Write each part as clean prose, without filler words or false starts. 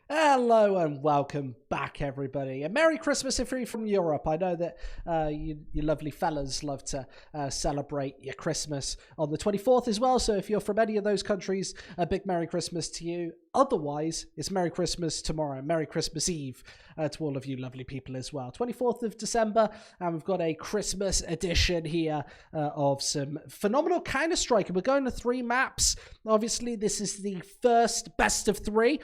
Hello and welcome back, everybody. And Merry Christmas if you're from Europe. I know that you lovely fellas love to celebrate your Christmas on the 24th as well. So if you're from any of those countries, a big Merry Christmas to you. Otherwise, it's Merry Christmas tomorrow. Merry Christmas Eve to all of you lovely people as well. 24th of December, and we've got a Christmas edition here of some phenomenal Counter-Strike. And we're going to 3 maps. Obviously, this is the first best of 3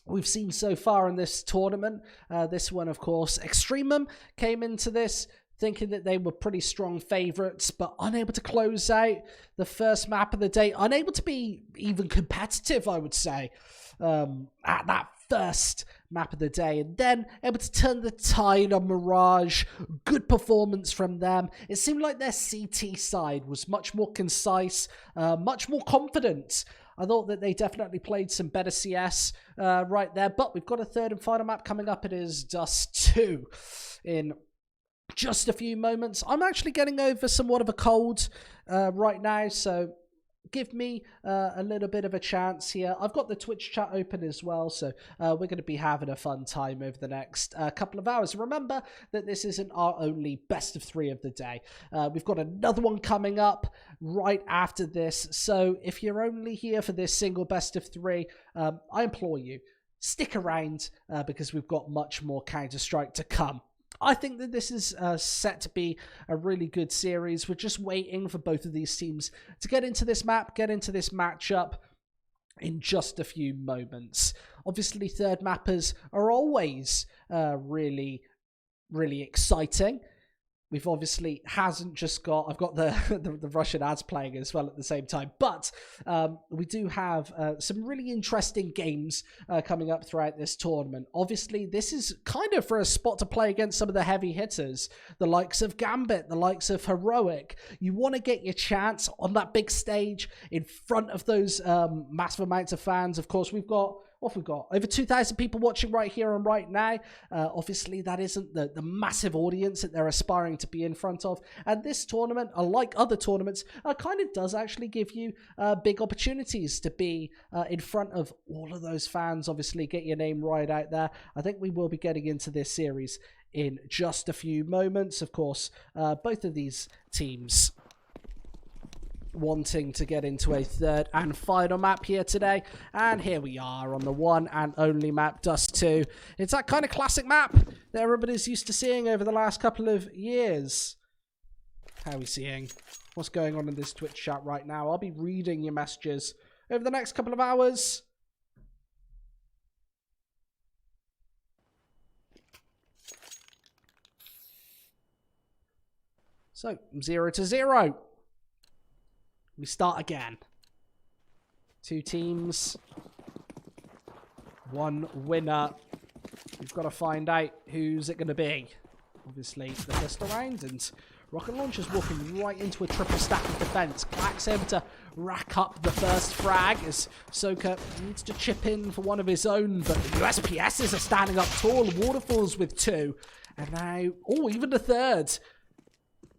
we've seen so far in this tournament. This one, of course, EXTREMUM came into this thinking that they were pretty strong favourites, but unable to close out the first map of the day, unable to be even competitive, I would say, at that first map of the day, and then able to turn the tide on Mirage. Good performance from them. It seemed like their CT side was much more concise, much more confident. I thought that they definitely played some better CS right there, but we've got a third and final map coming up. It is Dust2 in just a few moments. I'm actually getting over somewhat of a cold right now, so give me a little bit of a chance here. I've got the Twitch chat open as well, so we're going to be having a fun time over the next couple of hours. Remember that this isn't our only best of 3 of the day. We've got another one coming up right after this, so if you're only here for this single best of 3, I implore you, stick around because we've got much more Counter-Strike to come. I think that this is set to be a really good series. We're just waiting for both of these teams to get into this map, get into this matchup in just a few moments. Obviously, third mappers are always really exciting. We've obviously hasn't just got, I've got the Russian ads playing as well at the same time, but we do have some really interesting games coming up throughout this tournament. Obviously, this is kind of for a spot to play against some of the heavy hitters, the likes of Gambit, the likes of Heroic. You want to get your chance on that big stage in front of those massive amounts of fans. Of course, we've got, what have we got? Over 2,000 people watching right here and right now. Obviously, that isn't the massive audience that they're aspiring to be in front of. And this tournament, unlike other tournaments, kind of does actually give you big opportunities to be in front of all of those fans. Obviously, get your name right out there. I think we will be getting into this series in just a few moments. Of course, both of these teams wanting to get into a third and final map here today, and here we are on the one and only map, Dust2. It's that kind of classic map that everybody's used to seeing over the last couple of years. How are we seeing? What's going on in this Twitch chat right now? I'll be reading your messages over the next couple of hours. So, 0-0. We start again. 2 teams. 1 winner. We've got to find out who's it going to be. Obviously, the first round, and Rocketlaunchers walking right into a triple stack of defense. Clack's able to rack up the first frag as Soka needs to chip in for one of his own, but the USPSs are standing up tall. Waterfalls with 2. And now, oh, even the third.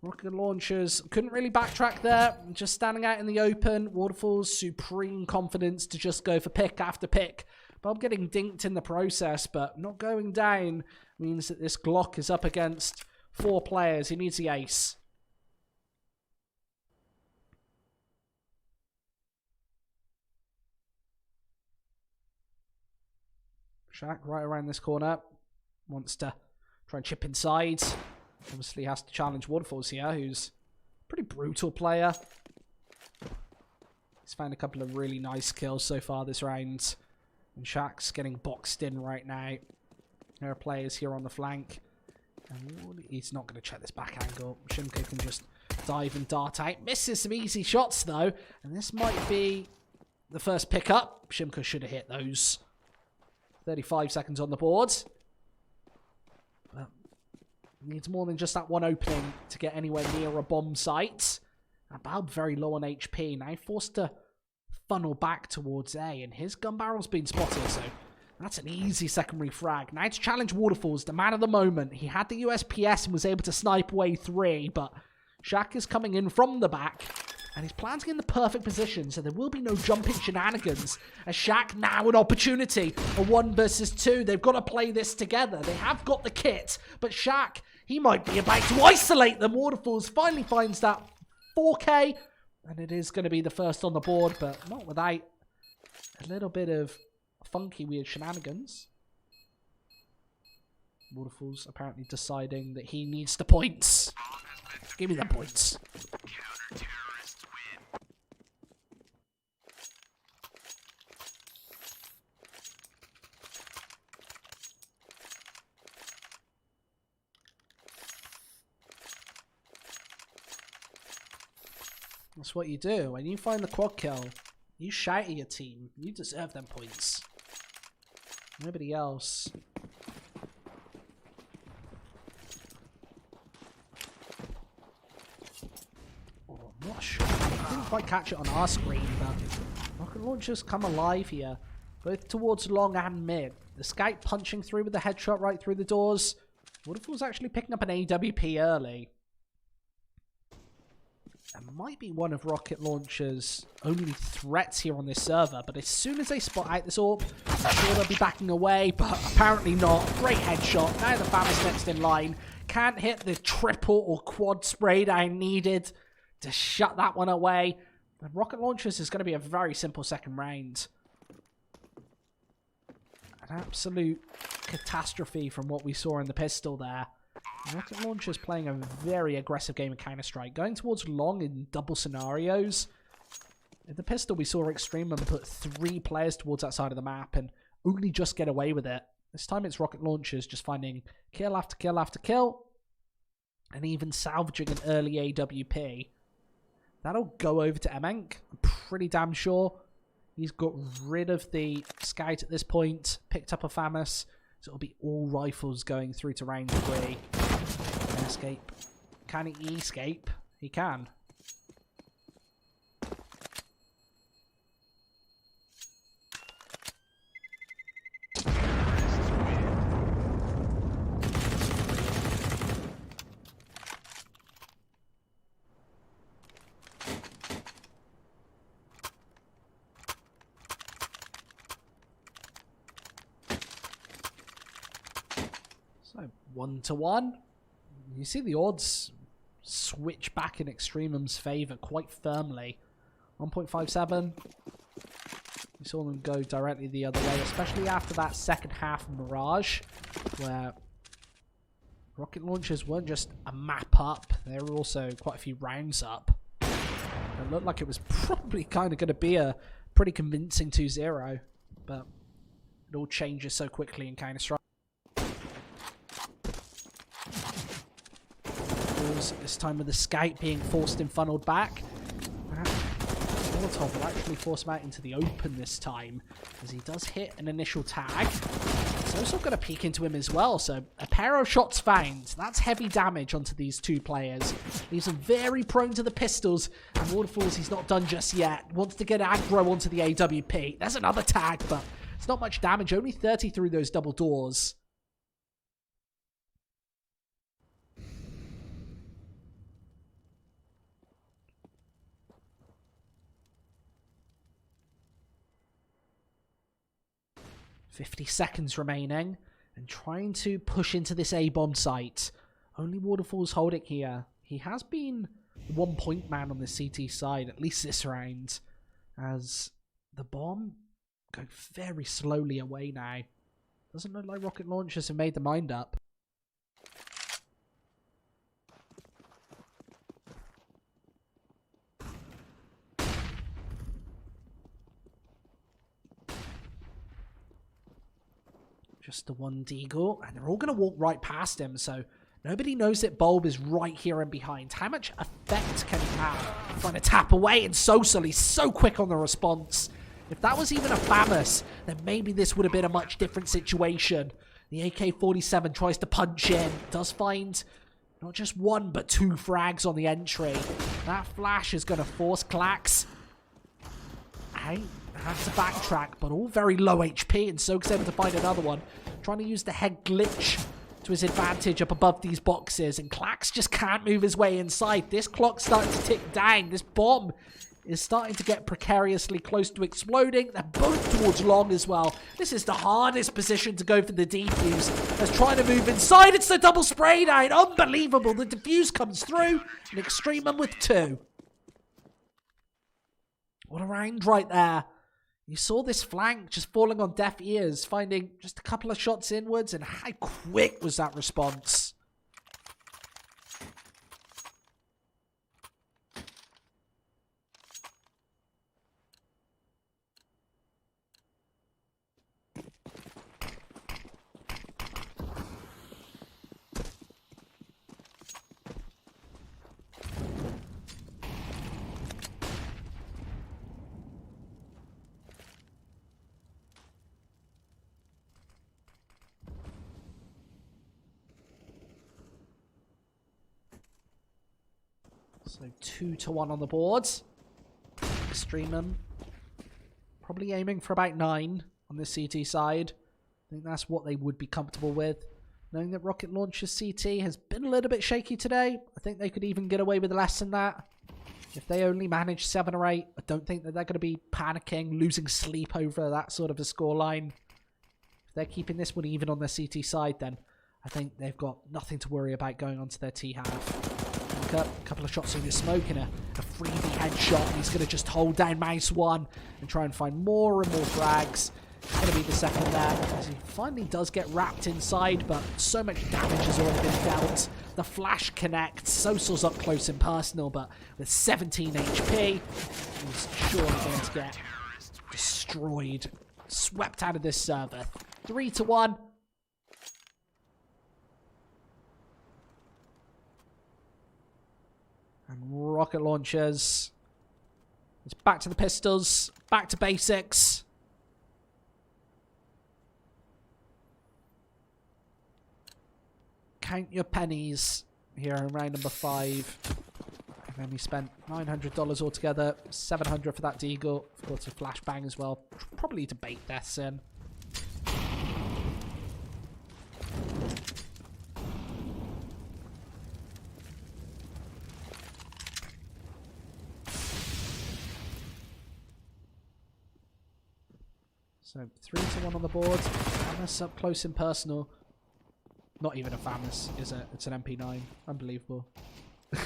Rocketlaunchers couldn't really backtrack there, just standing out in the open. Waterfall's supreme confidence to just go for pick after pick. Bob getting dinked in the process, but not going down means that this Glock is up against 4 players. He needs the ace. Shaq right around this corner. Wants to try and chip inside. Obviously has to challenge Waterfalls here, who's a pretty brutal player. He's found a couple of really nice kills so far this round. And Shaq's getting boxed in right now. There are players here on the flank. And he's not going to check this back angle. Shimko can just dive and dart out. Misses some easy shots though. And this might be the first pickup. Shimko should have hit those. 35 seconds on the board. Needs more than just that one opening to get anywhere near a bomb site. Balb very low on HP. Now forced to funnel back towards A. And his gun barrel's been spotted, so that's an easy secondary frag. Now to challenge Waterfalls, the man of the moment. He had the USPS and was able to snipe away 3, but Shaq is coming in from the back. And he's planting in the perfect position, so there will be no jumping shenanigans. As Shaq now an opportunity. A 1 versus 2. They've got to play this together. They have got the kit. But Shaq, he might be about to isolate them. Waterfalls finally finds that 4K. And it is going to be the first on the board, but not without a little bit of funky, weird shenanigans. Waterfalls apparently deciding that he needs the points. Give me the points. That's what you do. When you find the quad kill, you shout at your team. You deserve them points. Nobody else. Oh, I'm not sure. I didn't quite catch it on our screen, but rocket launchers come alive here. Both towards long and mid. The scout punching through with the headshot right through the doors. Waterfall's actually picking up an AWP early. It might be one of Rocketlauncher's only threats here on this server, but as soon as they spot out this AWP, I'm sure they'll be backing away, but apparently not. Great headshot. Now the fam is next in line. Can't hit the triple or quad spray that I needed to shut that one away. And Rocketlaunchers is going to be a very simple second round. An absolute catastrophe from what we saw in the pistol there. Rocketlauncher's playing a very aggressive game of Counter-Strike, going towards long in double scenarios. In the pistol, we saw EXTREMUM put 3 players towards that side of the map and only just get away with it. This time it's Rocketlaunchers just finding kill after kill after kill, and even salvaging an early AWP. That'll go over to Emenk, I'm pretty damn sure. He's got rid of the scout at this point, picked up a FAMAS. So it'll be all rifles going through to round 3. Escape. Can he escape? He can. So 1-1. You see the odds switch back in EXTREMUM's favour quite firmly. 1.57. We saw them go directly the other way, especially after that second half Mirage, where Rocketlaunchers weren't just a map up, they were also quite a few rounds up. It looked like it was probably kind of going to be a pretty convincing 2-0, but it all changes so quickly in Counter-Strike. This time with the scout being forced and funneled back. Molotov will actually force him out into the open this time, as he does hit an initial tag. It's also going to peek into him as well, so a pair of shots found. That's heavy damage onto these 2 players. Leaves them very prone to the pistols, and Waterfalls he's not done just yet. Wants to get aggro onto the AWP. There's another tag, but it's not much damage. Only 30 through those double doors. .50 seconds remaining, and trying to push into this A-bomb site. Only Waterfalls holding here. He has been the 1-point man on the CT side, at least this round, as the bomb go very slowly away now. Doesn't look like Rocketlaunchers have made their mind up. Just the one deagle, and they're all going to walk right past him, so nobody knows that Bulb is right here and behind. How much effect can he have? Trying to tap away, and Sosal, he's so quick on the response. If that was even a FAMAS, then maybe this would have been a much different situation. The AK-47 tries to punch in, does find not just 1, but 2 frags on the entry. That flash is going to force Clax out. Has to backtrack, but all very low HP, and Soak's able to find another one. Trying to use the head glitch to his advantage up above these boxes, and Clax just can't move his way inside. This clock's starting to tick down. This bomb is starting to get precariously close to exploding. They're both towards long as well. This is the hardest position to go for the defuse. As trying to move inside, it's the double spray down. Unbelievable. The defuse comes through, and Extremum with 2. What a round right there. You saw this flank just falling on deaf ears, finding just a couple of shots inwards, and how quick was that response? So 2-1 on the boards. Extremum probably aiming for about 9 on the CT side. I think that's what they would be comfortable with. Knowing that Rocketlauncher's CT has been a little bit shaky today, I think they could even get away with less than that. If they only manage 7 or 8, I don't think that they're going to be panicking, losing sleep over that sort of a scoreline. If they're keeping this one even on their CT side, then I think they've got nothing to worry about going onto their T half. A couple of shots in his smoke and a freebie headshot, and he's going to just hold down Mouse 1 and try and find more and more frags. It's going to be the second there, as he finally does get wrapped inside, but so much damage has already been dealt. The flash connects. Sosal's up close and personal, but with 17 HP, he's surely going to get destroyed. Swept out of this server. 3-1. And Rocketlaunchers. It's back to the pistols. Back to basics. Count your pennies here in round number 5. And then we spent $900 altogether. $700 for that deagle. Of course, a flashbang as well. Probably to bait deaths in. So 3-1 on the board. Famus up close and personal. Not even a Famus, is it? It's an MP9. Unbelievable. I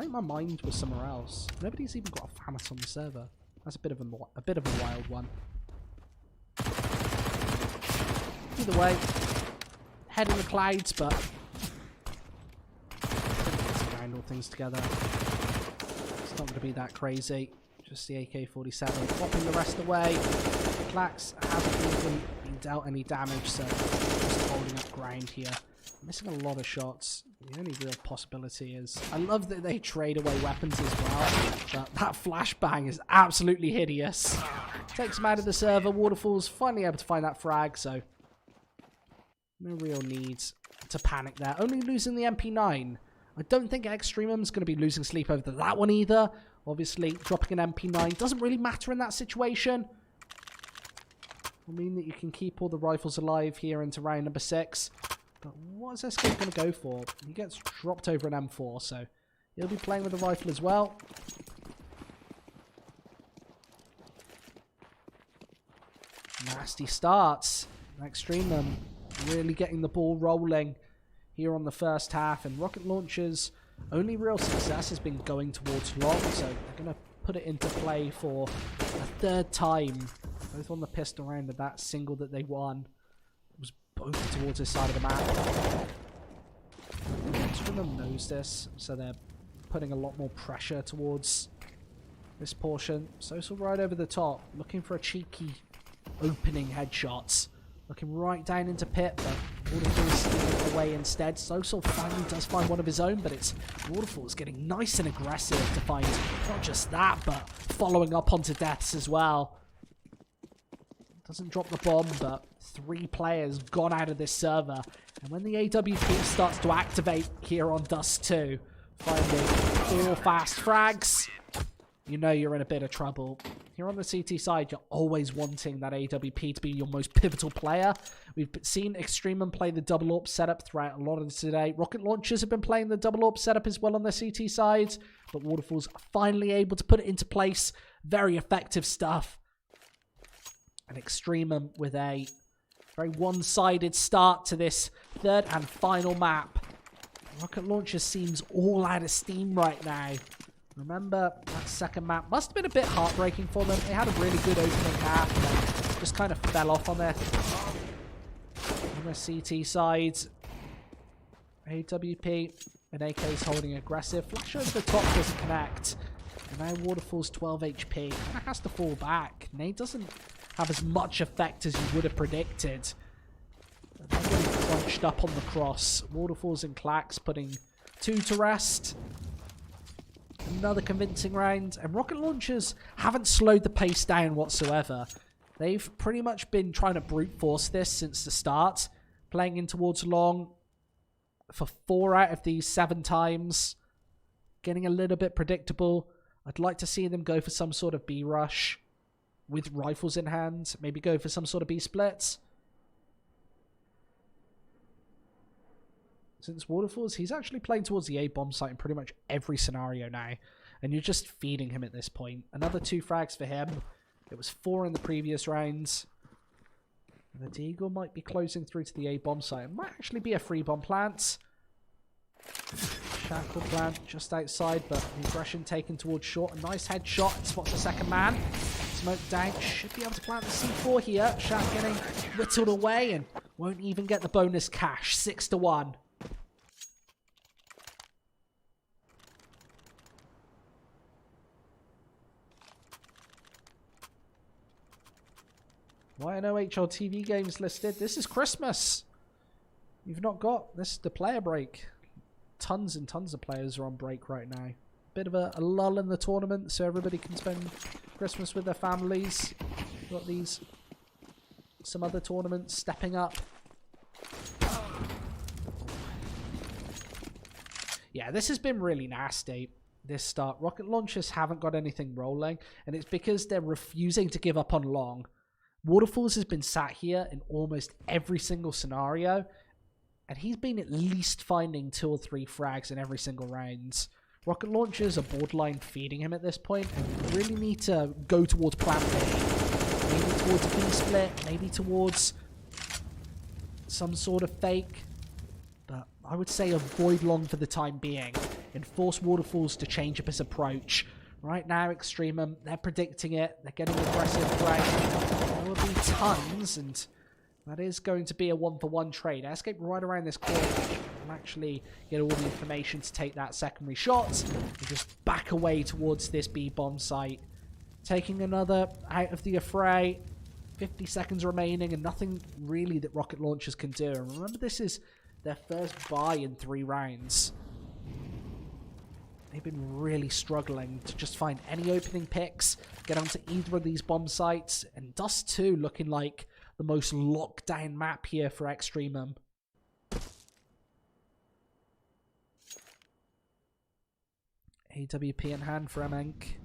think my mind was somewhere else. Nobody's even got a Famus on the server. That's a bit of a wild one. Either way, head in the clouds, but let's grind all things together. It's not going to be that crazy. Just the AK-47 popping the rest away. Clax hasn't even been dealt any damage, so just holding up ground here. Missing a lot of shots. The only real possibility is... I love that they trade away weapons as well, but that flashbang is absolutely hideous. Takes him out of the server. Waterfall's finally able to find that frag, so no real need to panic there. Only losing the MP9. I don't think Extremum's going to be losing sleep over that one either. Obviously, dropping an MP9 doesn't really matter in that situation. It'll mean that you can keep all the rifles alive here into round number 6. But what is this guy going to go for? He gets dropped over an M4, so he'll be playing with the rifle as well. Nasty starts. Extremum really getting the ball rolling here on the first half, and Rocketlauncher's only real success has been going towards long, so they're going to put it into play for a third time, both on the pistol round and that single that they won was both towards this side of the map. Extremum knows this, so they're putting a lot more pressure towards this portion. Social right over the top, looking for a cheeky opening headshots. Looking right down into pit, but Waterfall's stealing away instead. Social finally does find one of his own, but it's Waterfall's getting nice and aggressive to find not just that, but following up onto deaths as well. Doesn't drop the bomb, but 3 players gone out of this server. And when the AWP starts to activate here on Dust2, finding 4 fast frags, you know you're in a bit of trouble. Here on the CT side, you're always wanting that AWP to be your most pivotal player. We've seen EXTREMUM play the double AWP setup throughout a lot of today. Rocketlaunchers have been playing the double AWP setup as well on their CT side, but Waterfalls are finally able to put it into place. Very effective stuff. And EXTREMUM with a very one-sided start to this third and final map. Rocketlauncher seems all out of steam right now. Remember, that second map must have been a bit heartbreaking for them. They had a really good opening map and then just kind of fell off on their CT side. AWP and AK is holding aggressive. Flash over the top doesn't connect. And now Waterfall's 12 HP. Kind of has to fall back. Nade doesn't have as much effect as you would have predicted. They're getting crunched up on the cross. Waterfalls and Clax putting 2 to rest. Another convincing round. And Rocketlaunchers haven't slowed the pace down whatsoever. They've pretty much been trying to brute force this since the start. Playing in towards long for 4 out of these 7 times. Getting a little bit predictable. I'd like to see them go for some sort of B rush with rifles in hand. Maybe go for some sort of B splits. Since Waterfalls, he's actually playing towards the A bomb site in pretty much every scenario now. And you're just feeding him at this point. Another 2 frags for him. It was 4 in the previous rounds. And the Deagle might be closing through to the A bomb site. It might actually be a free bomb plant. Shackle plant just outside, but the aggression taken towards short. A nice headshot. Spots the second man. Smoke down. Should be able to plant the C4 here. Shack getting whittled away and won't even get the bonus cash. 6-1. YNOHL TV games listed. This is Christmas. You've not got this. The player break. Tons and tons of players are on break right now. Bit of a lull in the tournament so everybody can spend Christmas with their families. Got some other tournaments stepping up. Yeah, this has been really nasty, this start. Rocketlaunchers haven't got anything rolling, and it's because they're refusing to give up on long. Waterfalls has been sat here in almost every single scenario, and he's been at least finding 2 or 3 frags in every single round. Rocketlaunchers are borderline feeding him at this point, and you really need to go towards plan B. Maybe towards a B split, maybe towards some sort of fake. But I would say avoid long for the time being and force Waterfalls to change up his approach. Right now, EXTREMUM, they're predicting it. They're getting aggressive frag. There will be tons, and that is going to be a 1-for-1 trade. Escape right around this corner. I'll actually get all the information to take that secondary shot and just back away towards this B bomb site. Taking another out of the affray. 50 seconds remaining and nothing really that Rocketlaunchers can do. And remember, this is their first buy in 3 rounds. They've been really struggling to just find any opening picks, get onto either of these bomb sites, and Dust2 looking like the most locked down map here for EXTREMUM. AWP in hand for Emenk.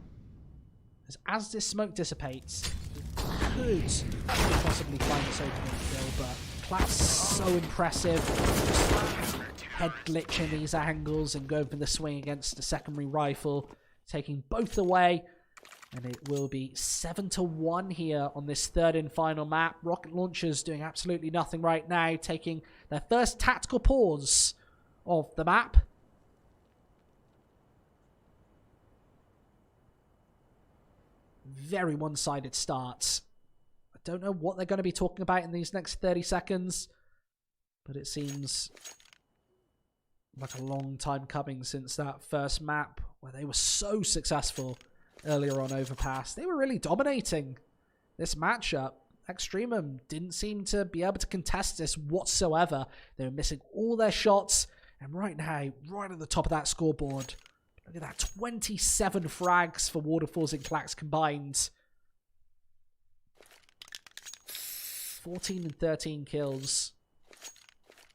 As this smoke dissipates, could possibly find this opening kill, but Clap's so impressive. Head glitching these angles and going for the swing against the secondary rifle, taking both away, and it will be 7-1 here on this third and final map. Rocketlaunchers doing absolutely nothing right now, taking their first tactical pause of the map. Very one-sided starts. I don't know what they're going to be talking about in these next 30 seconds, but it seems like a long time coming since that first map where they were so successful earlier on Overpass. They were really dominating this matchup. EXTREMUM didn't seem to be able to contest this whatsoever. They were missing all their shots, and right now, right at the top of that scoreboard, look at that, 27 frags for Waterfalls and Clax combined. 14 and 13 kills.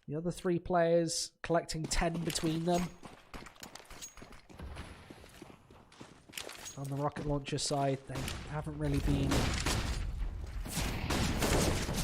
The other 3 players collecting 10 between them. On the rocket launcher side, they haven't really been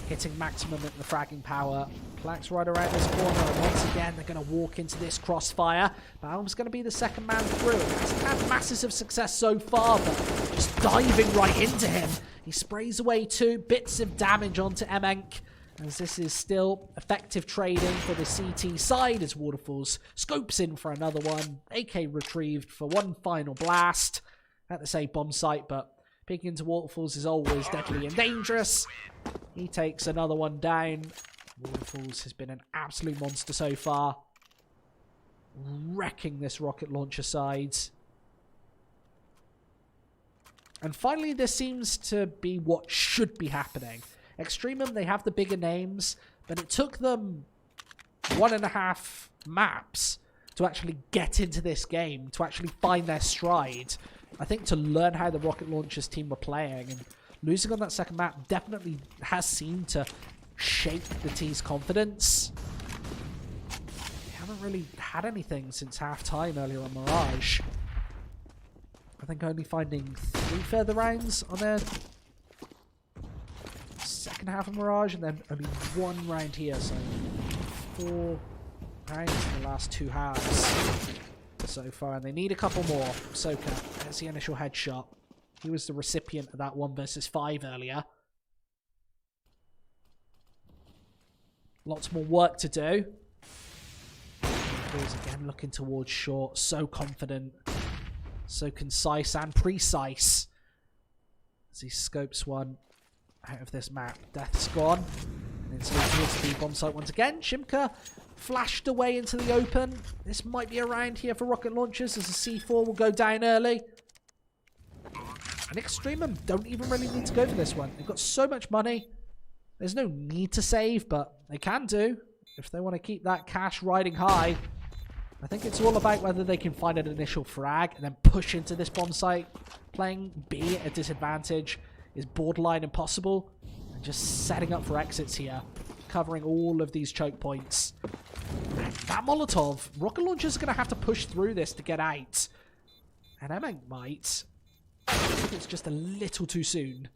hitting maximum at the fragging power. Plaque's right around this corner, and once again they're going to walk into this crossfire. Baum's going to be the second man through. He hasn't had masses of success so far, but just diving right into him. He sprays away 2 bits of damage onto Emenk, as this is still effective trading for the CT side, as Waterfalls scopes in for another one. AK retrieved for one final blast at the same bomb site, but peeking into Waterfalls is always deadly and dangerous. He takes another one down. Waterfalls has been an absolute monster so far, wrecking this rocket launcher side. And finally, this seems to be what should be happening. EXTREMUM, they have the bigger names, but it took them 1.5 maps to actually get into this game, to actually find their stride. I think to learn how the Rocket Launchers team were playing, and losing on that second map definitely has seemed to shake the T's confidence. They haven't really had anything since half-time earlier on Mirage. I think only finding 3 further rounds on their second half of Mirage, and then only 1 round here, so 4 rounds in the last 2 halves so far, and they need a couple more. Soka, there's the initial headshot. He was the recipient of that 1 versus 5 earlier. Lots more work to do. He's again looking towards short. So confident. So concise and precise. As he scopes one out of this map. Death's gone. And then towards the bomb site once again. Shimka flashed away into the open. This might be around here for rocket launchers, as the C4 will go down early. And EXTREMUM don't even really need to go for this one. They've got so much money. There's no need to save, but they can do if they want to keep that cash riding high. I think it's all about whether they can find an initial frag and then push into this bomb site. Playing B at a disadvantage is borderline impossible. And just setting up for exits here, covering all of these choke points. And that Molotov, rocket launchers are going to have to push through this to get out. And Emenk might. I think it's just a little too soon.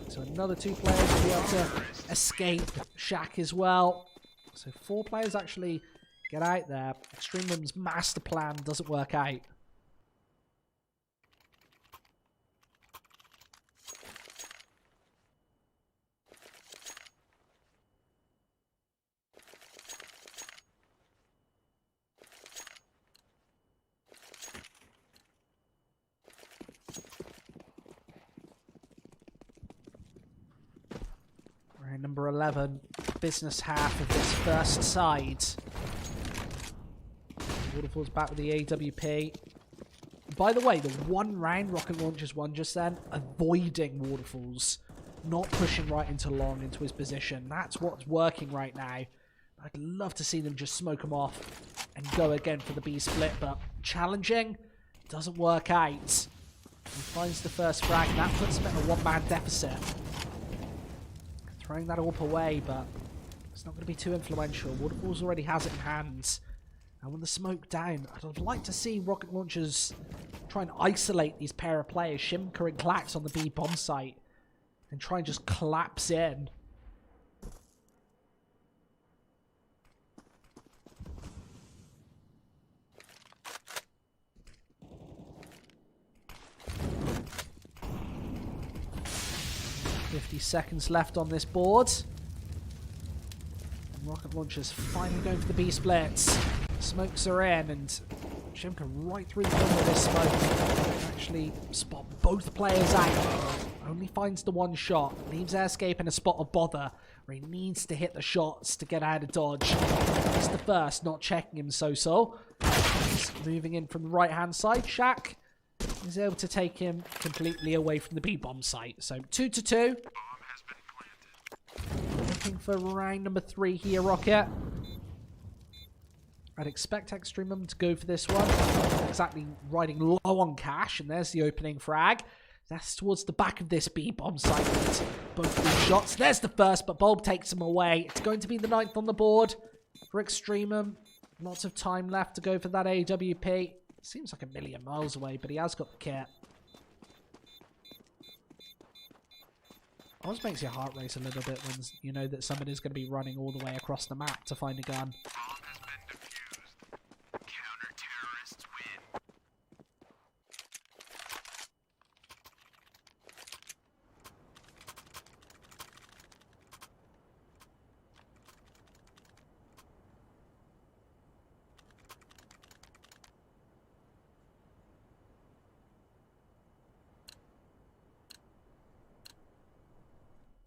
So another 2 players will be able to escape. Shaq as well. So 4 players actually get out there. EXTREMUM's master plan doesn't work out. Number 11, business half of this first side. Waterfalls back with the AWP. By the way, the 1 round rocket launchers won just then, avoiding Waterfalls, not pushing right into long into his position. That's what's working right now. I'd love to see them just smoke him off and go again for the B split, but challenging doesn't work out. He finds the first frag, and that puts him at a 1-man deficit. Throwing that AWP away, but it's not going to be too influential. Waterfalls already has it in hands. And with the smoke down, I'd like to see rocket launchers try and isolate these pair of players, Shimka and Clax, on the B bomb site, and try and just collapse in. Seconds left on this board. And rocket launchers finally going for the B splits. Smokes are in, and Shimka right through the middle of this smoke. Actually spot both players out. Only finds the 1 shot. Leaves Airscape in a spot of bother where he needs to hit the shots to get out of dodge. It's the first, not checking him so. He's moving in from the right hand side. Shaq is able to take him completely away from the B bomb site. So 2-2. Looking for round number 3 here, Rocket. I'd expect EXTREMUM to go for this one. Exactly riding low on cash, and there's the opening frag. That's towards the back of this B bomb site. Both these shots. There's the first, but Bulb takes him away. It's going to be the 9th on the board for EXTREMUM. Lots of time left to go for that AWP. Seems like a million miles away, but he has got the kit. Always makes your heart race a little bit when you know that someone is going to be running all the way across the map to find a gun.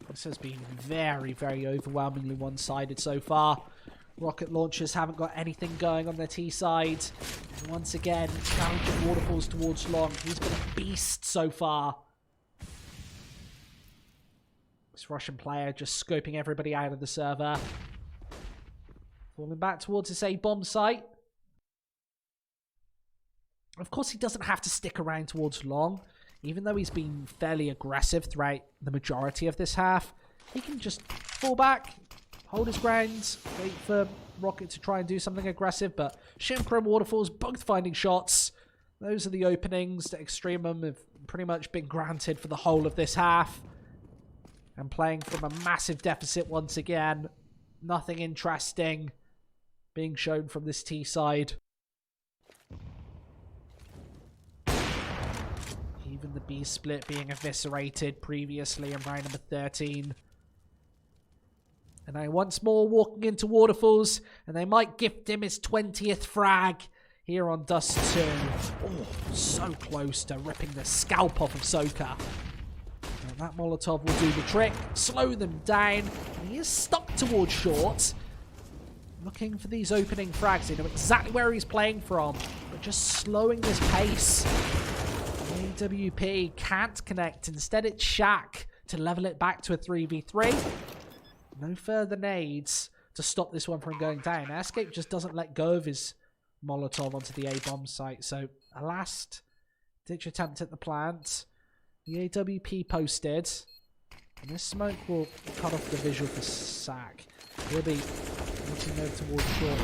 This has been very, very overwhelmingly one-sided so far. Rocket launchers haven't got anything going on their T side. And once again, challenging waterfalls towards Long. He's been a beast so far. This Russian player just scoping everybody out of the server. Falling back towards his A-bomb site. Of course, he doesn't have to stick around towards Long. Even though he's been fairly aggressive throughout the majority of this half, he can just fall back, hold his ground, wait for Rocket to try and do something aggressive, but Shimper and Waterfalls both finding shots. Those are the openings that Extremum have pretty much been granted for the whole of this half. And playing from a massive deficit once again. Nothing interesting being shown from this T side. Even the B split being eviscerated previously in round number 13. And now once more walking into Waterfalls, and they might gift him his 20th frag here on Dust2. Oh, so close to ripping the scalp off of Soka. And that Molotov will do the trick, slow them down. He is stuck towards short. Looking for these opening frags. They know exactly where he's playing from, but just slowing this pace. AWP can't connect. Instead, it's Shaq to level it back to a 3v3. No further nades to stop this one from going down. Escape just doesn't let go of his Molotov onto the A-bomb site. So, a last-ditch attempt at the plant. The AWP posted. And this smoke will cut off the visual for Sack. He'll be looking over towards short.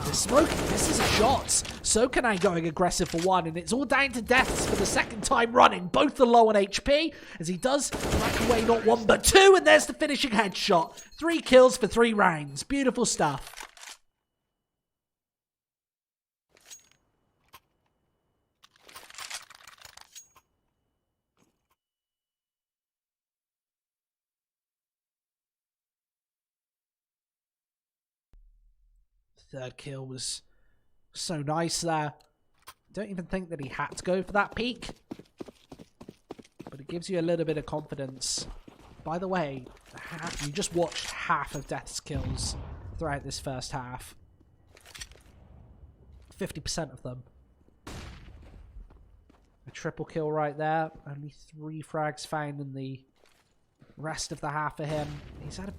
This smoke, this is a shot. Sokanai going aggressive for one, and it's all down to deaths for the second time running. Both are low on HP, as he does rack away not one but two, and there's the finishing headshot. 3 kills for 3 rounds. Beautiful stuff. Third kill was so nice there. Don't even think that he had to go for that peak. But it gives you a little bit of confidence. By the way, you just watched half of Death's kills throughout this first half. 50% of them. A triple kill right there. Only 3 frags found in the rest of the half for him. He's had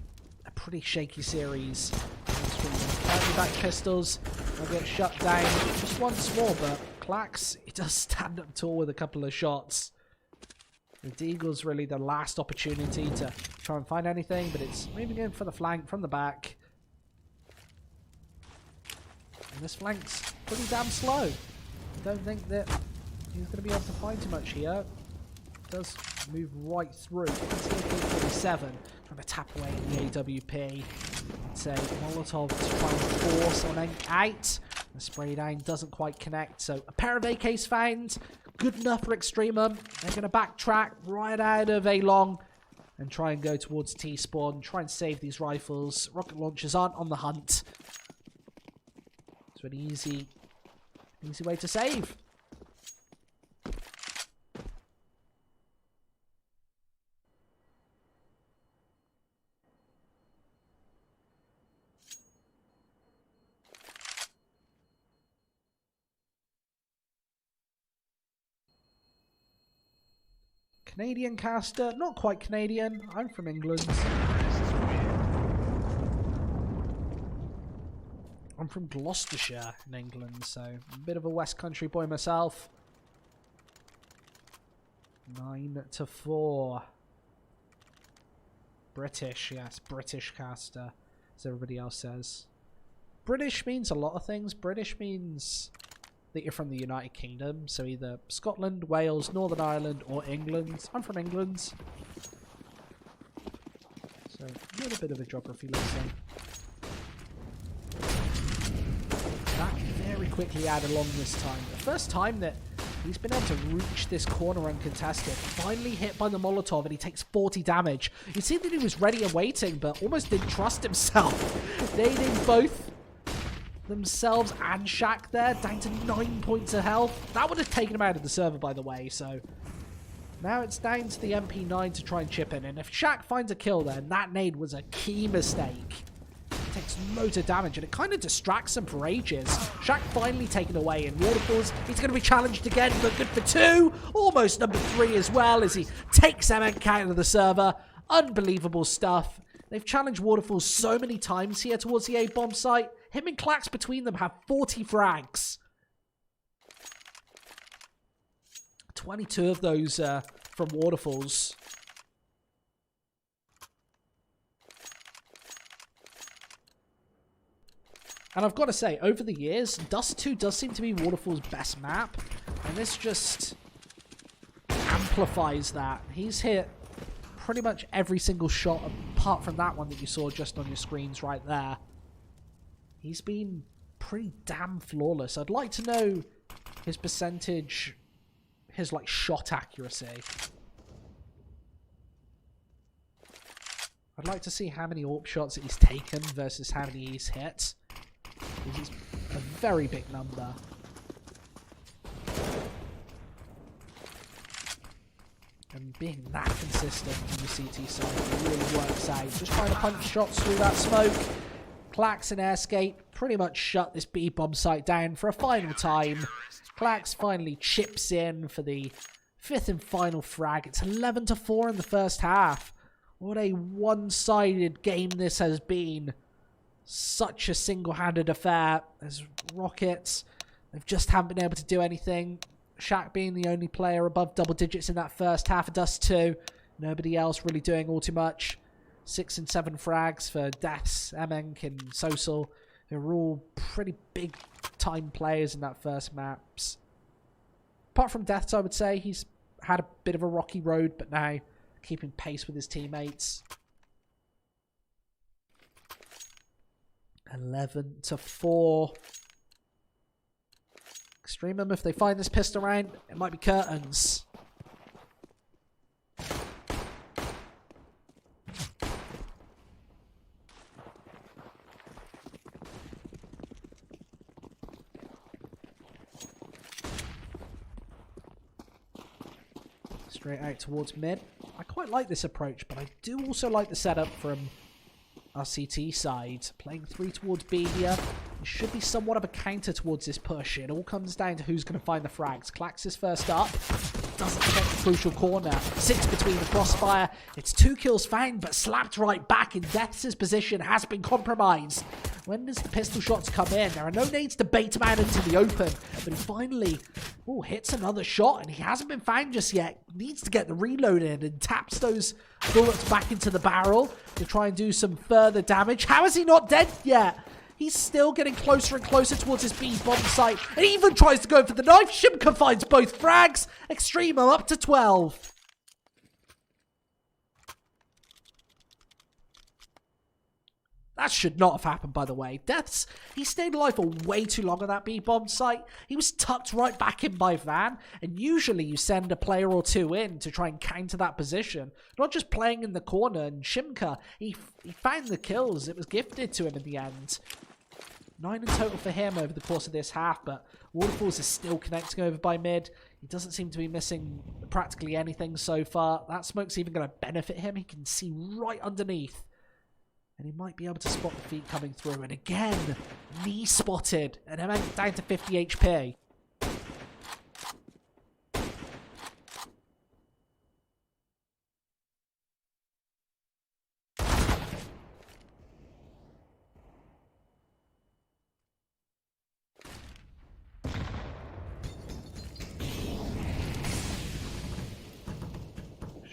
a pretty shaky series. Back pistols will get shut down just once more, but Clax, he does stand up tall with a couple of shots. The Deagle's really the last opportunity to try and find anything, but it's moving in for the flank from the back. And this flank's pretty damn slow. I don't think that he's going to be able to find too much here. Does move right through. It's AK-47 trying to tap away in the AWP. It's a Molotov to try and force on out. The spray down doesn't quite connect, so a pair of AKs found. Good enough for Extremum. They're going to backtrack right out of A long and try and go towards T-spawn. Try and save these rifles. Rocket launchers aren't on the hunt. So an easy way to save. Canadian caster, not quite Canadian. I'm from England. I'm from Gloucestershire in England, so a bit of a West Country boy myself. 9-4. British, yes, British caster, as everybody else says. British means a lot of things. British means that you're from the United Kingdom. So either Scotland, Wales, Northern Ireland, or England. I'm from England. So a little bit of a geography lesson. That very quickly added along this time. The first time that he's been able to reach this corner uncontested. Finally hit by the Molotov, and he takes 40 damage. You see that he was ready and waiting, but almost didn't trust himself. Nading both themselves and Shaq there, down to 9 points of health. That would have taken him out of the server, by the way, so now it's down to the MP9 to try and chip in. And if Shaq finds a kill then, that nade was a key mistake. It takes loads of damage, and it kind of distracts him for ages. Shaq finally taken away, and Waterfalls, he's going to be challenged again, but good for 2. Almost number 3 as well, as he takes MNK out of the server. Unbelievable stuff. They've challenged Waterfalls so many times here towards the A-bomb site. Him and Clax between them have 40 frags. 22 of those from Waterfalls. And I've got to say, over the years, Dust2 does seem to be Waterfall's best map. And this just amplifies that. He's hit pretty much every single shot, apart from that one that you saw just on your screens right there. He's been pretty damn flawless. I'd like to know his percentage, his like shot accuracy. I'd like to see how many AWP shots that he's taken versus how many he's hit. It's a very big number. And being that consistent on the CT side really works out. Just trying to punch shots through that smoke. Clax and Airscape pretty much shut this B-bomb site down for a final time. Clax finally chips in for the 5th and final frag. It's 11-4 in the first half. What a one-sided game this has been. Such a single-handed affair as Rockets. They just haven't been able to do anything. Shaq being the only player above double digits in that first half of Dust2. Nobody else really doing all too much. 6 and 7 frags for Deaths, Emenk and Sosal. They're all pretty big-time players in that first maps. Apart from Deaths, I would say, he's had a bit of a rocky road, but now keeping pace with his teammates. 11-4. Extremum, if they find this pistol round, it might be curtains. Straight out towards mid. I quite like this approach, but I do also like the setup from our CT side. Playing 3 towards B here. It should be somewhat of a counter towards this push. It all comes down to who's going to find the frags. Clax is first up. Doesn't get the crucial corner. 6 between the crossfire. It's 2 kills found, but slapped right back in Death's position has been compromised. When does the pistol shots come in? There are no nades to bait him out into the open. But he finally hits another shot, and he hasn't been found just yet. Needs to get the reload in and taps those bullets back into the barrel to try and do some further damage. How is he not dead yet? He's still getting closer and closer towards his B-bomb site. And he even tries to go for the knife. Shimka finds both frags. Extremum up to 12. That should not have happened, by the way. Deaths, he stayed alive for way too long on that B-bomb site. He was tucked right back in by Van. And usually you send a player or 2 in to try and counter that position. Not just playing in the corner. And Shimka, he found the kills. It was gifted to him in the end. 9 in total for him over the course of this half. But Waterfalls is still connecting over by mid. He doesn't seem to be missing practically anything so far. That smoke's even going to benefit him. He can see right underneath. And he might be able to spot the feet coming through. And again, knee spotted. And I'm down to 50 HP.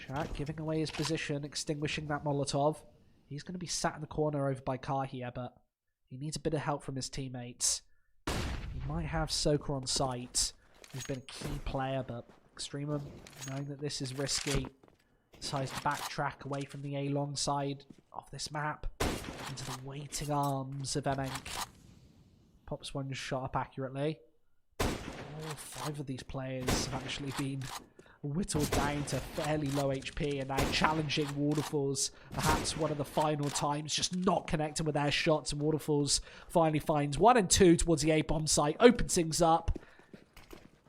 Shaq giving away his position, extinguishing that Molotov. He's going to be sat in the corner over by car here, but he needs a bit of help from his teammates. He might have Soaker on site, who's been a key player, but EXTREMUM, knowing that this is risky, decides to backtrack away from the A-long side of this map into the waiting arms of Emenk. Pops one shot up accurately. All 5 of these players have actually been whittled down to fairly low HP and now challenging Waterfalls. Perhaps one of the final times, just not connecting with their shots, and Waterfalls finally finds 1 and 2 towards the A-bomb site, opens things up.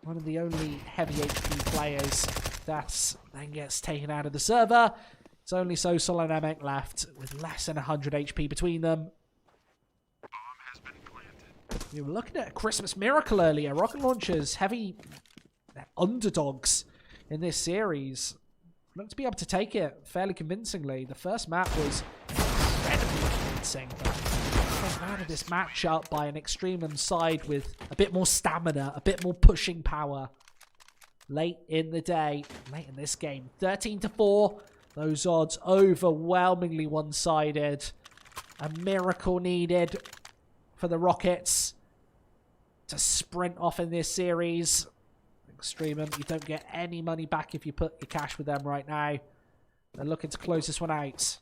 One of the only heavy HP players that then gets taken out of the server. It's only Sosol and Emek left with less than 100 HP between them. We were looking at a Christmas miracle earlier. Rocketlaunchers, heavy underdogs in this series, look to be able to take it fairly convincingly. The first map was incredibly convincing, but came out of this matchup by an EXTREMUM side with a bit more stamina, a bit more pushing power. Late in the day, late in this game, 13-4. Those odds overwhelmingly one-sided. A miracle needed for the Rockets to sprint off in this series. EXTREMUM, you don't get any money back if you put your cash with them right now. They're looking to close this one out.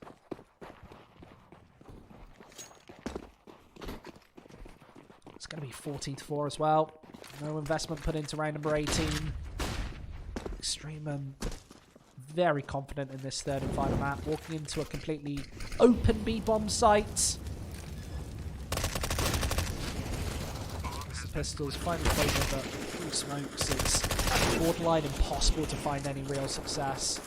It's going to be 14-4 as well. No investment put into round number 18. EXTREMUM very confident in this third and final map, walking into a completely open B-bomb site. Pistols finally favored, but through smokes it's borderline impossible to find any real success.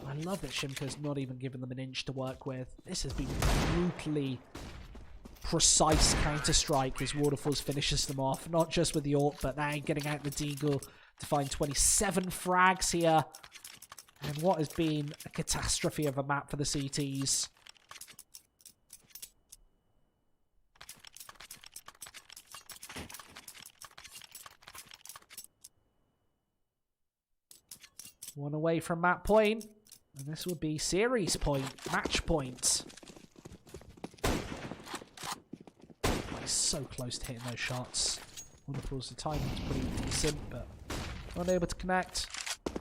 I love that Shimka's not even given them an inch to work with. This has been brutally precise Counter-Strike as Waterfalls finishes them off, not just with the ult, but now getting out the Deagle to find 27 frags here. And what has been a catastrophe of a map for the CTs. One away from map point, and this would be series point, match point. He's so close to hitting those shots. Wonderful, the timing's pretty decent, but unable to connect.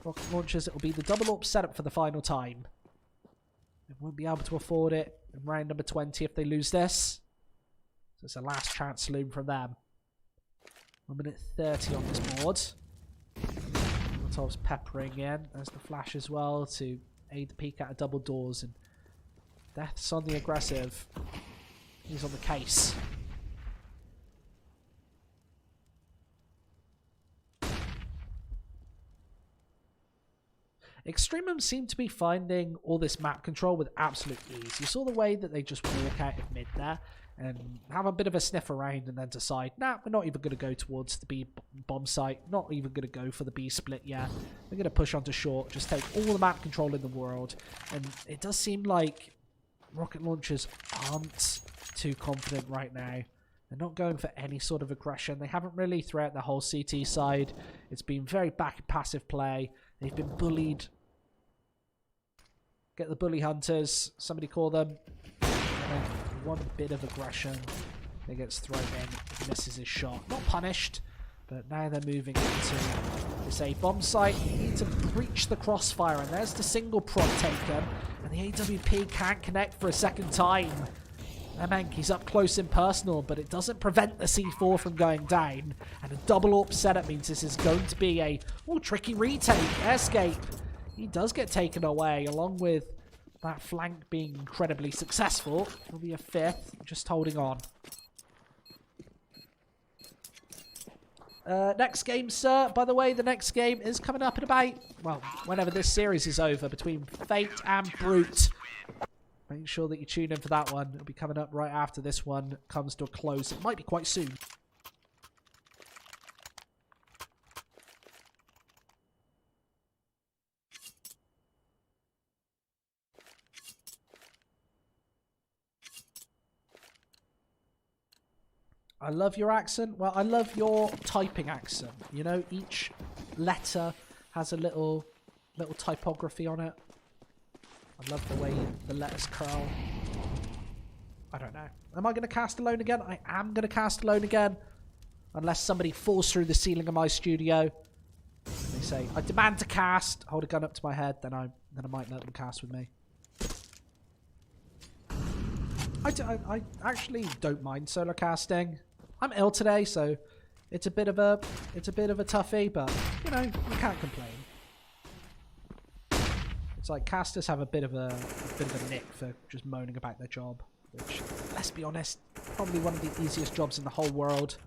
Rocketlaunchers, it will be the double up setup for the final time. They won't be able to afford it in round number 20 if they lose this. So it's a last chance saloon from them. 1 minute 30 on this board. Molotov's peppering in. There's the flash as well to aid the peek out of double doors. And Death's on the aggressive. He's on the case. EXTREMUM seem to be finding all this map control with absolute ease. You saw the way that they just walk out of mid there and have a bit of a sniff around and then decide, nah, we're not even going to go towards the B bomb site, not even going to go for the B split yet. We're going to push onto short, just take all the map control in the world. And it does seem like Rocketlaunchers aren't too confident right now. They're not going for any sort of aggression. They haven't really throughout the whole CT side. It's been very back and passive play. They've been bullied. Get the bully hunters, somebody call them. And then one bit of aggression. He gets thrown in, misses his shot. Not punished, but now they're moving into this A-bomb site. You need to breach the crossfire, and there's the single prod taken. And the AWP can't connect for a second time. Emenk, he's up close and personal, but it doesn't prevent the C4 from going down. And a double AWP setup means this is going to be a tricky retake. Escape, he does get taken away, along with that flank being incredibly successful. It'll be a fifth, just holding on. Next game, sir. By the way, the next game is coming up in about, well, whenever this series is over, between Fate and Brute. Make sure that you tune in for that one. It'll be coming up right after this one comes to a close. It might be quite soon. I love your accent. Well, I love your typing accent. You know, each letter has a little typography on it. I love the way the letters curl. I don't know. Am I going to cast alone again? I am going to cast alone again. Unless somebody falls through the ceiling of my studio. They say, I demand to cast. Hold a gun up to my head, then I might let them cast with me. I actually don't mind solo casting. I'm ill today, so it's a bit of a toughie, but you know, you can't complain. It's like casters have a bit of a nick for just moaning about their job, which, let's be honest, probably one of the easiest jobs in the whole world.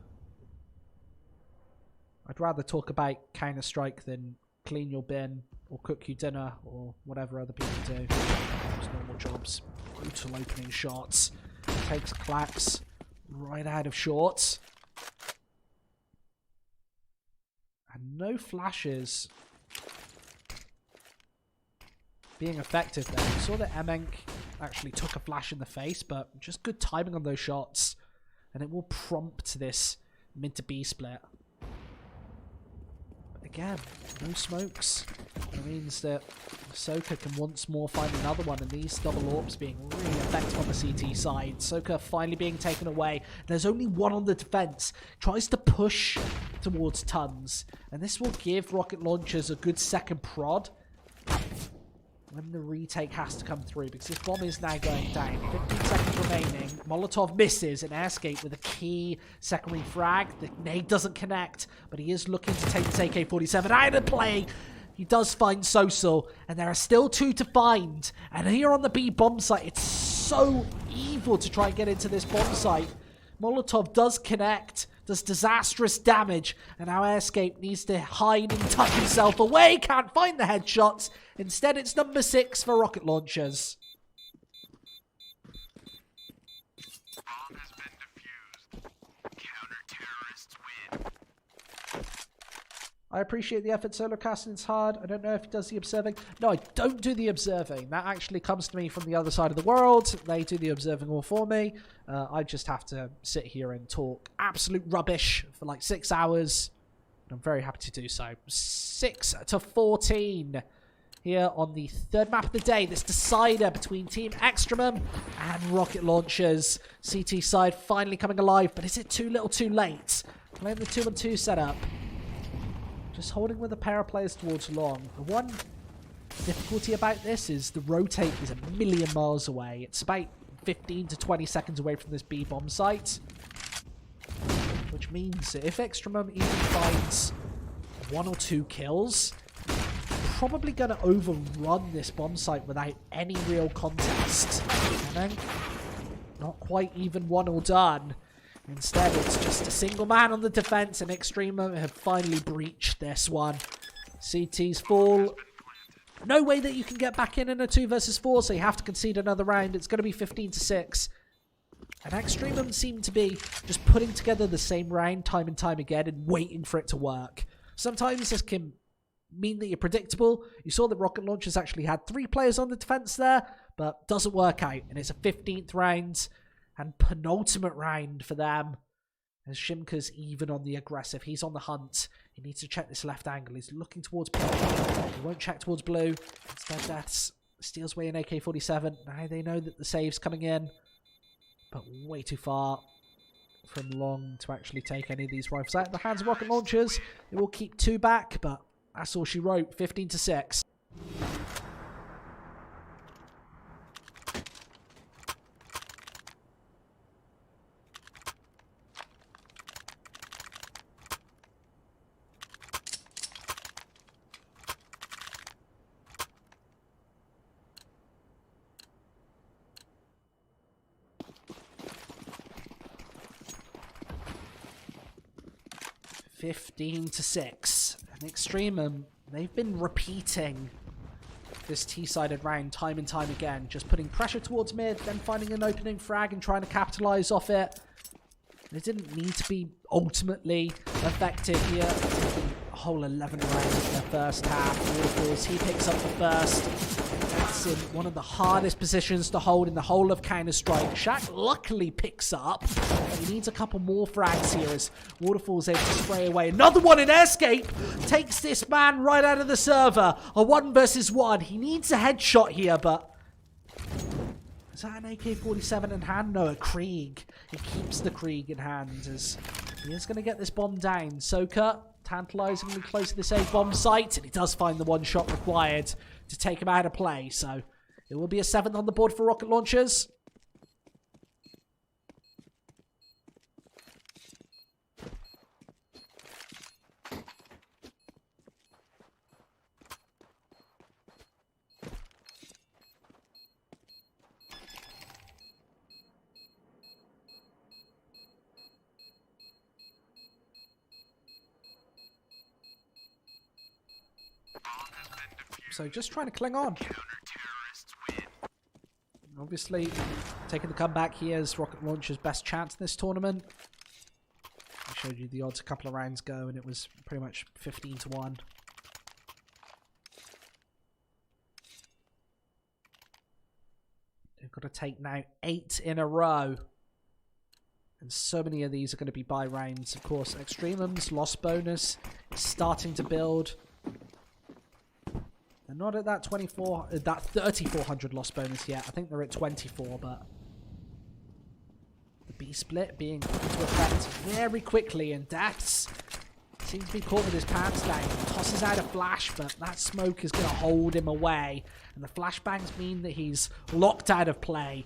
I'd rather talk about Counter-Strike than clean your bin or cook you dinner or whatever other people do. Those normal jobs. Brutal opening shots. Takes clacks right out of shorts. And no flashes being effective there. You saw that Emenk actually took a flash in the face, but just good timing on those shots. And it will prompt this mid to B split. Again, no smokes. That means that Soka can once more find another one, and these double AWPs being really effective on the CT side. Soka finally being taken away. There's only one on the defense. Tries to push towards Tons, and this will give Rocketlaunchers a good second prod when the retake has to come through, because this bomb is now going down. 15 seconds remaining. Molotov misses an airscape with a key secondary frag. The nade doesn't connect, but he is looking to take this AK-47 out of play. He does find Soso, and there are still 2 to find. And here on the B bomb site, it's so evil to try and get into this bomb site. Molotov does connect, does disastrous damage, and now Airscape needs to hide and tuck himself away. Can't find the headshots. Instead, it's number 6 for Rocketlaunchers. Bomb has been defused. Counter-terrorists win. I appreciate the effort. Solo casting is hard. I don't know if he does the observing. No, I don't do the observing. That actually comes to me from the other side of the world. They do the observing all for me. I just have to sit here and talk absolute rubbish for like 6 hours. I'm very happy to do so. 6 to 14 here on the third map of the day. This decider between Team EXTREMUM and Rocketlaunchers. CT side finally coming alive, but is it too little too late? Playing the 2-on-2 setup. Just holding with a pair of players towards long. The one difficulty about this is the rotate is a million miles away. It's about 15 to 20 seconds away from this B bomb site. Which means that if EXTREMUM even finds 1 or 2 kills, probably going to overrun this bomb site without any real contest. And then, not quite even 1 or done. Instead, it's just a single man on the defense, and EXTREMUM have finally breached this one. CTs fall. No way that you can get back in a 2 versus 4, so you have to concede another round. It's going to be 15 to 6. And EXTREMUM seem to be just putting together the same round time and time again and waiting for it to work. Sometimes this can mean that you're predictable. You saw that Rocketlaunchers actually had 3 players on the defense there, but doesn't work out. And it's a 15th round and penultimate round for them. As Shimka's even on the aggressive. He's on the hunt. He needs to check this left angle. He's looking towards pink. He won't check towards blue. Instead, Deaths steals away an AK-47. Now they know that the save's coming in, but way too far from long to actually take any of these rifles out of the hands of Rocketlaunchers. It will keep 2 back, but that's all she wrote. 15 to 6. $15 to 6. And EXTREMUM, they've been repeating this T-sided round time and time again. Just putting pressure towards mid, then finding an opening frag and trying to capitalize off it. They didn't need to be ultimately effective here. A whole 11 rounds in their first half. Waterfalls, he picks up the first. That's in one of the hardest positions to hold in the whole of Counter-Strike. Shaq luckily picks up, but he needs a couple more frags here as Waterfall's able to spray away. Another one in Airscape takes this man right out of the server. A 1 versus 1. He needs a headshot here, but is that an AK-47 in hand? No, a Krieg. He keeps the Krieg in hand as He is going to get this bomb down. Soka, tantalizingly close to this A bomb site, and he does find the one shot required to take him out of play. So it will be a 7th on the board for Rocketlaunchers. So just trying to cling on. Obviously, taking the comeback here is Rocketlauncher's best chance in this tournament. I showed you the odds a couple of rounds ago, and it was pretty much 15-1. They've got to take now 8 in a row. And so many of these are going to be buy rounds. Of course, Extremum's loss bonus is starting to build. They're not at that 3,400 loss bonus yet. I think they're at 24, but the B split being put into effect very quickly, and Deaths seems to be caught with his pants down. Tosses out a flash, but that smoke is going to hold him away, and the flashbangs mean that he's locked out of play.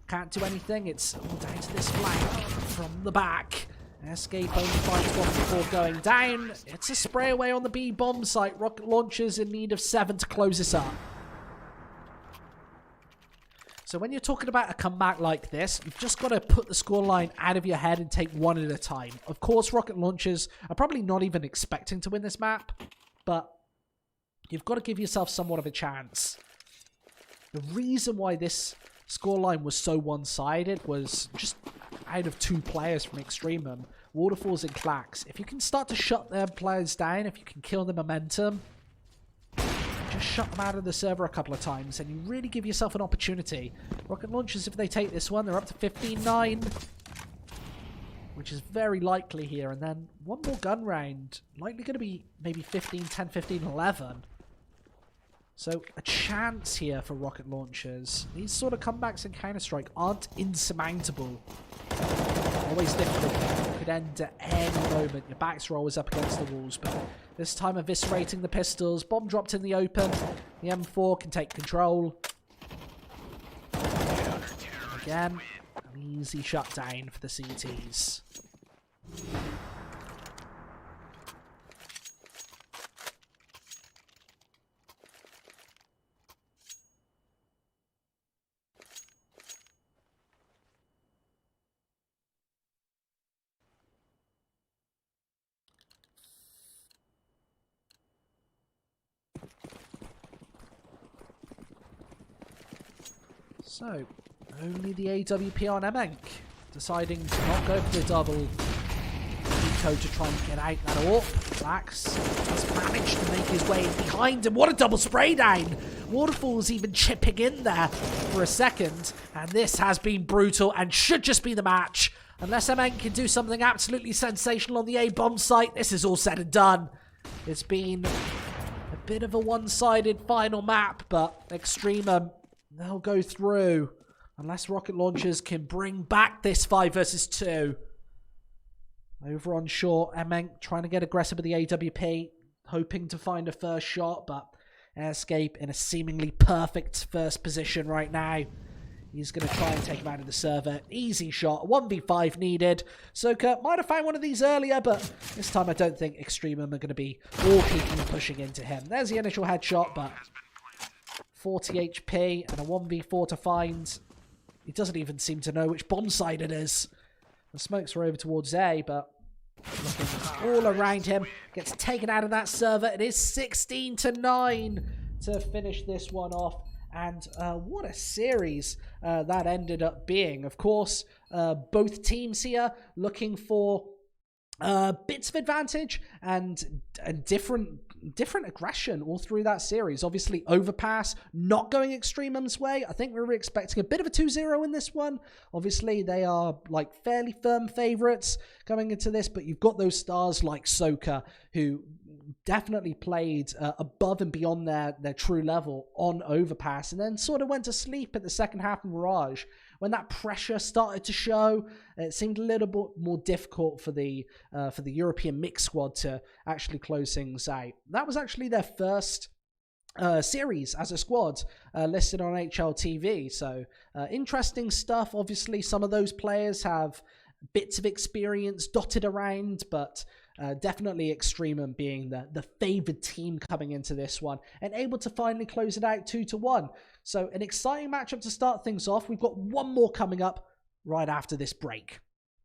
Can't do anything. It's all down to this flank from the back. Escape only finds one before going down. It's a spray away on the B bomb site. Rocketlaunchers in need of 7 to close this up. So when you're talking about a comeback like this, you've just got to put the scoreline out of your head and take one at a time. Of course, Rocketlaunchers are probably not even expecting to win this map, but you've got to give yourself somewhat of a chance. The reason why this scoreline was so one-sided was just out of 2 players from Extremum, Waterfalls and Clax. If you can start to shut their players down, if you can kill the momentum, just shut them out of the server a couple of times, and you really give yourself an opportunity. Rocketlaunchers, if they take this one, they're up to 15-9, which is very likely here. And then one more gun round, likely going to be maybe 15-10, 15-11. So a chance here for Rocketlaunchers. These sort of comebacks in Counter-Strike aren't insurmountable. Always difficult. Could end at any moment. Your backs are always up against the walls, but this time eviscerating the pistols. Bomb dropped in the open. The M4 can take control. Again, an easy shutdown for the CTs. So, only the AWP on Emenk, deciding to not go for the double eco to try and get out that AWP. Lax has managed to make his way behind him. What a double spray down! Waterfall's even chipping in there for a second, and this has been brutal and should just be the match. Unless Emenk can do something absolutely sensational on the A-bomb site, this is all said and done. It's been a bit of a one-sided final map, but Extremum, they'll go through unless Rocketlaunchers can bring back this 5 versus 2. Over on short, Emenk trying to get aggressive with the AWP, hoping to find a first shot, but Escape in a seemingly perfect first position right now. He's going to try and take him out of the server. Easy shot, 1v5 needed. Soka might have found one of these earlier, but this time I don't think Extremum are going to be all keeping pushing into him. There's the initial headshot, but 40 HP and a 1v4 to find. He doesn't even seem to know which bomb site it is. The smokes are over towards A, but looking all around him. Gets taken out of that server. It is 16-9 to finish this one off. And what a series that ended up being. Of course, both teams here looking for bits of advantage and different aggression all through that series. Obviously, Overpass not going Extremum's way. I think we were expecting a bit of a 2-0 in this one. Obviously, they are like fairly firm favourites going into this, but you've got those stars like Soka who definitely played above and beyond their true level on Overpass, and then sort of went to sleep at the second half of Mirage. When that pressure started to show, it seemed a little bit more difficult for the European mix squad to actually close things out. That was actually their first series as a squad listed on HLTV. So interesting stuff. Obviously, some of those players have bits of experience dotted around, but definitely EXTREMUM being the favoured team coming into this one and able to finally close it out 2-1. So an exciting matchup to start things off. We've got one more coming up right after this break.